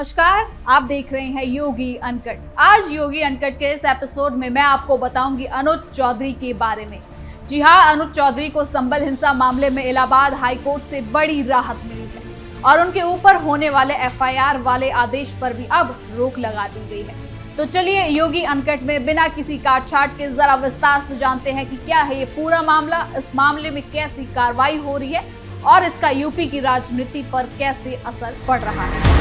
नमस्कार, आप देख रहे हैं योगी अनकट। आज योगी अनकट के इस एपिसोड में मैं आपको बताऊंगी अनुज चौधरी के बारे में। जी हाँ, अनुज चौधरी को संबल हिंसा मामले में इलाहाबाद हाई कोर्ट से बड़ी राहत मिली है और उनके ऊपर होने वाले एफआईआर वाले आदेश पर भी अब रोक लगा दी गई है। तो चलिए योगी अनकट में बिना किसी काट छाट के जरा विस्तार से जानते हैं कि क्या है ये पूरा मामला, इस मामले में कैसी कार्रवाई हो रही है और इसका यूपी की राजनीति पर कैसे असर पड़ रहा है।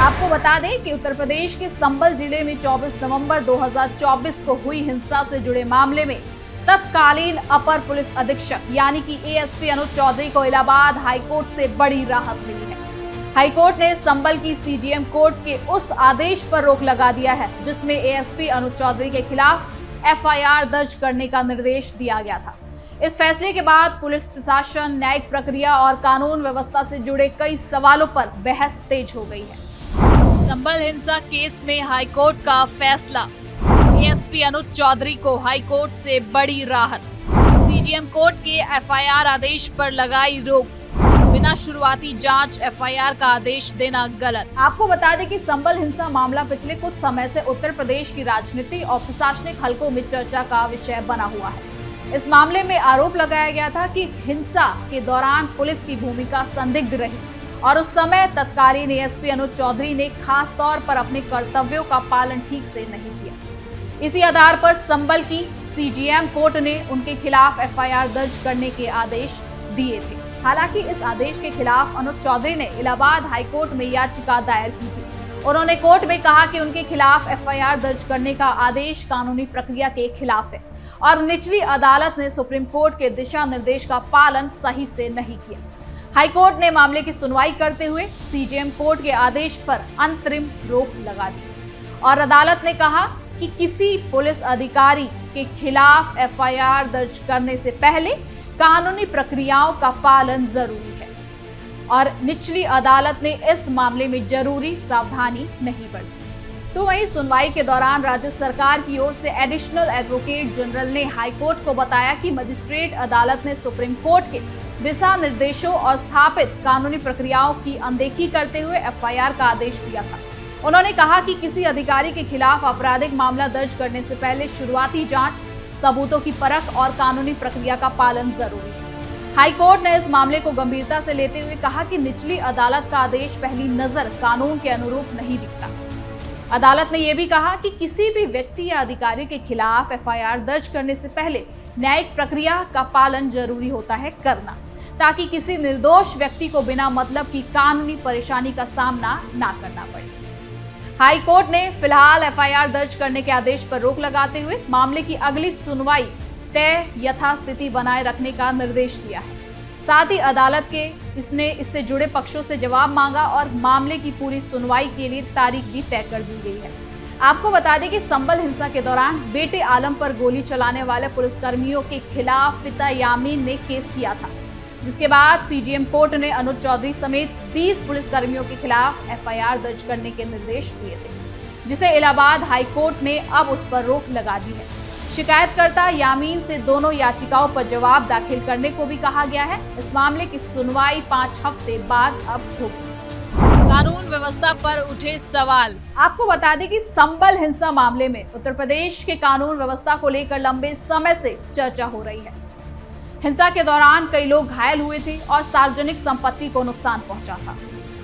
आपको बता दें कि उत्तर प्रदेश के संबल जिले में 24 नवंबर 2024 को हुई हिंसा से जुड़े मामले में तत्कालीन अपर पुलिस अधीक्षक यानी कि एएसपी अनुज चौधरी को इलाहाबाद हाईकोर्ट से बड़ी राहत मिली है। हाईकोर्ट ने संबल की सीजीएम कोर्ट के उस आदेश पर रोक लगा दिया है जिसमें एएसपी अनुज चौधरी के खिलाफ एफआईआर दर्ज करने का निर्देश दिया गया था। इस फैसले के बाद पुलिस प्रशासन, न्यायिक प्रक्रिया और कानून व्यवस्था से जुड़े कई सवालों पर बहस तेज हो गई है। संबल हिंसा केस में हाईकोर्ट का फैसला, एएसपी अनुज चौधरी को हाईकोर्ट से बड़ी राहत, सीजीएम कोर्ट के एफआईआर आदेश पर लगाई रोक, बिना शुरुआती जांच एफआईआर का आदेश देना गलत। आपको बता दें कि संबल हिंसा मामला पिछले कुछ समय से उत्तर प्रदेश की राजनीति और प्रशासनिक हलकों में चर्चा का विषय बना हुआ है। इस मामले में आरोप लगाया गया था कि हिंसा के दौरान पुलिस की भूमिका संदिग्ध रही और उस समय तत्कालीन एएसपी अनुज चौधरी ने खास तौर पर अपने कर्तव्यों का पालन ठीक से नहीं किया। इसी आधार पर संबल की सीजीएम कोर्ट ने उनके खिलाफ एफआईआर दर्ज करने के आदेश दिए थे। हालांकि इस आदेश के खिलाफ अनुज चौधरी ने इलाहाबाद हाईकोर्ट में याचिका दायर की थी। उन्होंने कोर्ट में कहा कि उनके खिलाफ एफआईआर दर्ज करने का आदेश कानूनी प्रक्रिया के खिलाफ है और निचली अदालत ने सुप्रीम कोर्ट के दिशा निर्देश का पालन सही से नहीं किया। हाईकोर्ट ने मामले की सुनवाई करते हुए सीजीएम कोर्ट के आदेश पर अंतरिम रोक लगा दी और अदालत ने कहा कि किसी पुलिस अधिकारी के खिलाफ एफआईआर दर्ज करने से पहले कानूनी प्रक्रियाओं का पालन जरूरी है और निचली अदालत ने इस मामले में जरूरी सावधानी नहीं बरती। तो वहीं सुनवाई के दौरान राज्य सरकार की ओर से एडिशनल एडवोकेट जनरल ने हाईकोर्ट को बताया कि मजिस्ट्रेट अदालत ने सुप्रीम कोर्ट के दिशा निर्देशों और स्थापित कानूनी प्रक्रियाओं की अनदेखी करते हुए एफआईआर का आदेश दिया था। उन्होंने कहा कि किसी अधिकारी के खिलाफ आपराधिक मामला दर्ज करने से पहले शुरुआती जांच, सबूतों की परख और कानूनी प्रक्रिया का पालन जरूरी है। हाईकोर्ट ने इस मामले को गंभीरता से लेते हुए कहा कि निचली अदालत का आदेश पहली नजर कानून के अनुरूप नहीं दिखता। अदालत ने यह भी कहा कि किसी भी व्यक्ति या अधिकारी के खिलाफ एफआईआर दर्ज करने से पहले न्यायिक प्रक्रिया का पालन जरूरी होता है करना, ताकि किसी निर्दोष व्यक्ति को बिना मतलब की कानूनी परेशानी का सामना ना करना पड़े। हाई कोर्ट ने फिलहाल एफआईआर दर्ज करने के आदेश पर रोक लगाते हुए मामले की अगली सुनवाई तय यथास्थिति बनाए रखने का निर्देश दिया है। साथ ही अदालत के इससे जुड़े पक्षों से जवाब मांगा और मामले की पूरी सुनवाई के लिए तारीख भी तय कर दी गई है। आपको बता दें कि संबल हिंसा के दौरान बेटे आलम पर गोली चलाने वाले पुलिसकर्मियों के खिलाफ पिता यामीन ने केस किया था, जिसके बाद सीजीएम कोर्ट ने अनुज चौधरी समेत 20 पुलिसकर्मियों के खिलाफ एफआईआर दर्ज करने के निर्देश दिए थे, जिसे इलाहाबाद हाई कोर्ट ने अब उस पर रोक लगा दी है। शिकायतकर्ता यामीन से दोनों याचिकाओं पर जवाब दाखिल करने को भी कहा गया है। इस मामले की सुनवाई 5 हफ्ते बाद अब होगी। कानून व्यवस्था पर उठे सवाल। आपको बता दें कि संबल हिंसा मामले में उत्तर प्रदेश के कानून व्यवस्था को लेकर लंबे समय से चर्चा हो रही है। हिंसा के दौरान कई लोग घायल हुए थे और सार्वजनिक संपत्ति को नुकसान पहुंचा था।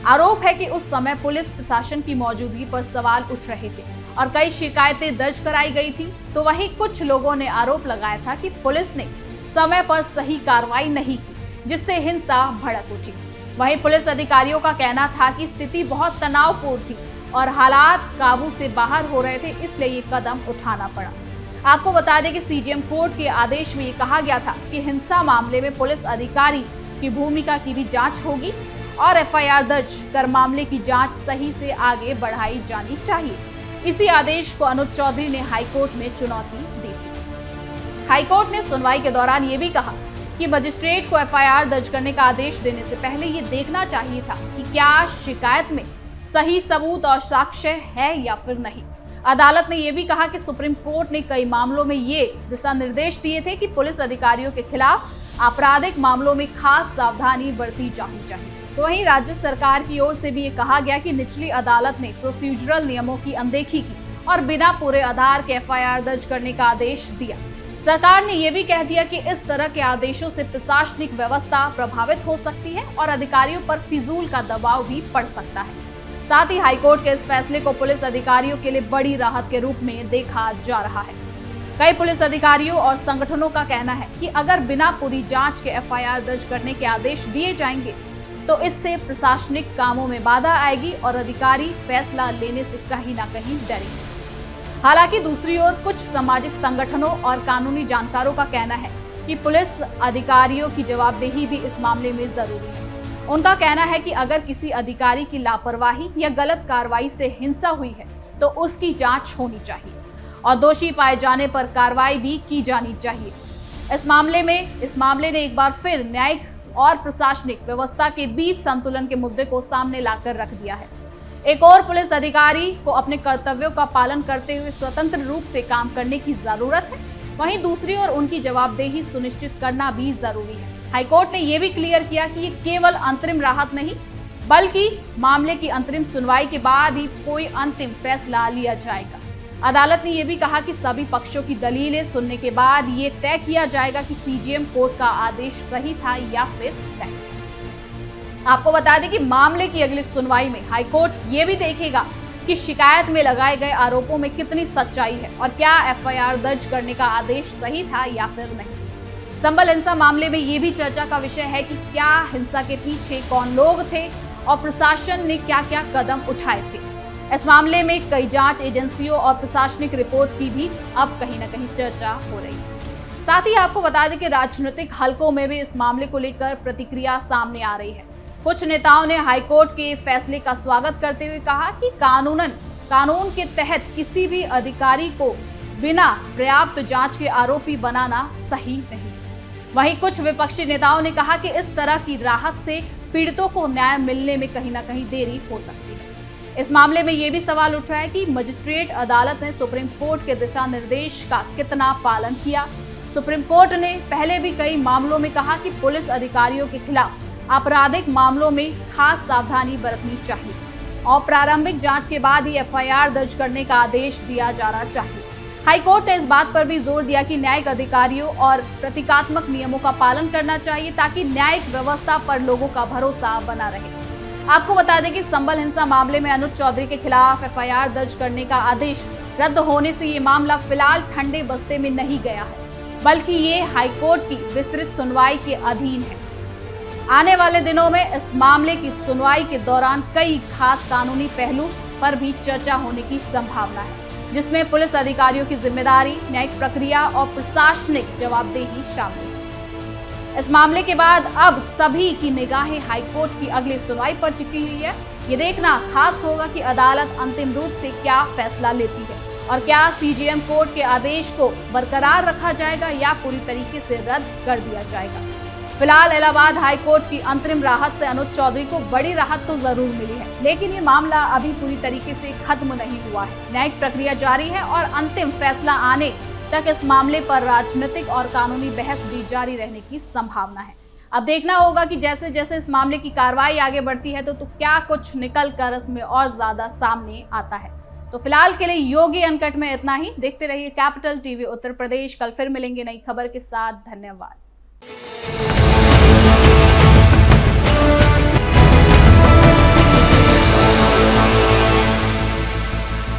आरोप है कि उस समय पुलिस प्रशासन की मौजूदगी पर सवाल उठ रहे थे और कई शिकायतें दर्ज कराई गई थी। तो वहीं कुछ लोगों ने आरोप लगाया था कि पुलिस ने समय पर सही कार्रवाई नहीं की, जिससे हिंसा भड़क उठी। वहीं पुलिस अधिकारियों का कहना था कि स्थिति बहुत तनावपूर्ण थी और हालात काबू से बाहर हो रहे थे, इसलिए ये कदम उठाना पड़ा। आपको बता दें कि सीजीएम कोर्ट के आदेश में ये कहा गया था कि हिंसा मामले में पुलिस अधिकारी की भूमिका की भी जांच होगी और एफआईआर दर्ज कर मामले की जांच सही से आगे बढ़ाई जानी चाहिए। इसी आदेश को अनुज चौधरी ने हाईकोर्ट में चुनौती दी थी। हाईकोर्ट ने सुनवाई के दौरान ये भी कहा कि मजिस्ट्रेट को एफआईआर दर्ज करने का आदेश देने से पहले ये देखना चाहिए था कि क्या शिकायत में सही सबूत और साक्ष्य है या फिर नहीं। अदालत ने यह भी कहा कि सुप्रीम कोर्ट ने कई मामलों में ये दिशा निर्देश दिए थे कि पुलिस अधिकारियों के खिलाफ आपराधिक मामलों में खास सावधानी बरती जानी चाहिए। तो वहीं राज्य सरकार की ओर से भी ये कहा गया कि निचली अदालत ने प्रोसीजरल नियमों की अनदेखी की और बिना पूरे आधार के एफआईआर दर्ज करने का आदेश दिया। सरकार ने यह भी कह दिया कि इस तरह के आदेशों से प्रशासनिक व्यवस्था प्रभावित हो सकती है और अधिकारियों पर फिजूल का दबाव भी पड़ सकता है। साथ ही हाईकोर्ट के इस फैसले को पुलिस अधिकारियों के लिए बड़ी राहत के रूप में देखा जा रहा है। कई पुलिस अधिकारियों और संगठनों का कहना है कि अगर बिना पूरी जांच के एफआईआर दर्ज करने के आदेश दिए जाएंगे तो इससे प्रशासनिक कामों में बाधा आएगी और अधिकारी फैसला लेने से कहीं ना कहीं डरेंगे। हालांकि दूसरी ओर कुछ सामाजिक संगठनों और कानूनी जानकारों का कहना है कि पुलिस अधिकारियों की जवाबदेही भी इस मामले में जरूरी है। उनका कहना है कि अगर किसी अधिकारी की लापरवाही या गलत कार्रवाई से हिंसा हुई है तो उसकी जांच होनी चाहिए और दोषी पाए जाने पर कार्रवाई भी की जानी चाहिए। इस मामले ने एक बार फिर न्यायिक और प्रशासनिक व्यवस्था के बीच संतुलन के मुद्दे को सामने लाकर रख दिया है। एक और पुलिस अधिकारी को अपने कर्तव्यों का पालन करते हुए स्वतंत्र रूप से काम करने की जरूरत है, वहीं दूसरी ओर उनकी जवाबदेही सुनिश्चित करना भी जरूरी है। हाईकोर्ट ने यह भी क्लियर किया कि ये केवल अंतरिम राहत नहीं बल्कि मामले की अंतरिम सुनवाई के बाद ही कोई अंतिम फैसला लिया जाएगा। अदालत ने यह भी कहा कि सभी पक्षों की दलीलें सुनने के बाद ये तय किया जाएगा कि सीजेएम कोर्ट का आदेश सही था या फिर नहीं। आपको बता दें कि मामले की अगली सुनवाई में हाईकोर्ट ये भी देखेगा कि शिकायत में लगाए गए आरोपों में कितनी सच्चाई है और क्या एफआईआर दर्ज करने का आदेश सही था या फिर नहीं। संबल हिंसा मामले में ये भी चर्चा का विषय है कि क्या हिंसा के पीछे कौन लोग थे और प्रशासन ने क्या क्या कदम उठाए थे। इस मामले में कई जांच एजेंसियों और प्रशासनिक रिपोर्ट की भी अब कहीं ना कहीं चर्चा हो रही है। साथ ही आपको बता दें कि राजनीतिक हलकों में भी इस मामले को लेकर प्रतिक्रिया सामने आ रही है। कुछ नेताओं ने हाईकोर्ट के फैसले का स्वागत करते हुए कहा कि कानून के तहत किसी भी अधिकारी को बिना पर्याप्त जांच के आरोपी बनाना सही नहीं। वहीं कुछ विपक्षी नेताओं ने कहा कि इस तरह की राहत से पीड़ितों को न्याय मिलने में कहीं ना कहीं देरी हो सकती है। इस मामले में ये भी सवाल उठ रहा है कि मजिस्ट्रेट अदालत ने सुप्रीम कोर्ट के दिशा निर्देश का कितना पालन किया। सुप्रीम कोर्ट ने पहले भी कई मामलों में कहा कि पुलिस अधिकारियों के खिलाफ आपराधिक मामलों में खास सावधानी बरतनी चाहिए और प्रारंभिक जांच के बाद ही एफआईआर दर्ज करने का आदेश दिया जाना चाहिए। हाईकोर्ट ने इस बात पर भी जोर दिया कि न्यायिक अधिकारियों और प्रतीकात्मक नियमों का पालन करना चाहिए ताकि न्यायिक व्यवस्था पर लोगों का भरोसा बना रहे। आपको बता दें कि संबल हिंसा मामले में अनुज चौधरी के खिलाफ एफआईआर दर्ज करने का आदेश रद्द होने से ये मामला फिलहाल ठंडे बस्ते में नहीं गया है, बल्कि ये हाईकोर्ट की विस्तृत सुनवाई के अधीन है। आने वाले दिनों में इस मामले की सुनवाई के दौरान कई खास कानूनी पहलू पर भी चर्चा होने की संभावना है, जिसमें पुलिस अधिकारियों की जिम्मेदारी, न्यायिक प्रक्रिया और प्रशासनिक जवाबदेही शामिल है। इस मामले के बाद अब सभी की निगाहें हाईकोर्ट की अगली सुनवाई पर टिकी हुई है। ये देखना खास होगा कि अदालत अंतिम रूप से क्या फैसला लेती है और क्या सीजेएम कोर्ट के आदेश को बरकरार रखा जाएगा या पूरी तरीके से रद्द कर दिया जाएगा। फिलहाल इलाहाबाद हाईकोर्ट की अंतरिम राहत से अनुज चौधरी को बड़ी राहत तो जरूर मिली है, लेकिन ये मामला अभी पूरी तरीके से खत्म नहीं हुआ है। न्यायिक प्रक्रिया जारी है और अंतिम फैसला आने तक इस मामले पर राजनीतिक और कानूनी बहस भी जारी रहने की संभावना है। अब देखना होगा कि जैसे जैसे इस मामले की कार्रवाई आगे बढ़ती है तो क्या कुछ निकल कर इसमें और ज्यादा सामने आता है। तो फिलहाल के लिए योगी अनकट में इतना ही। देखते रहिए कैपिटल टीवी उत्तर प्रदेश। कल फिर मिलेंगे नई खबर के साथ। धन्यवाद।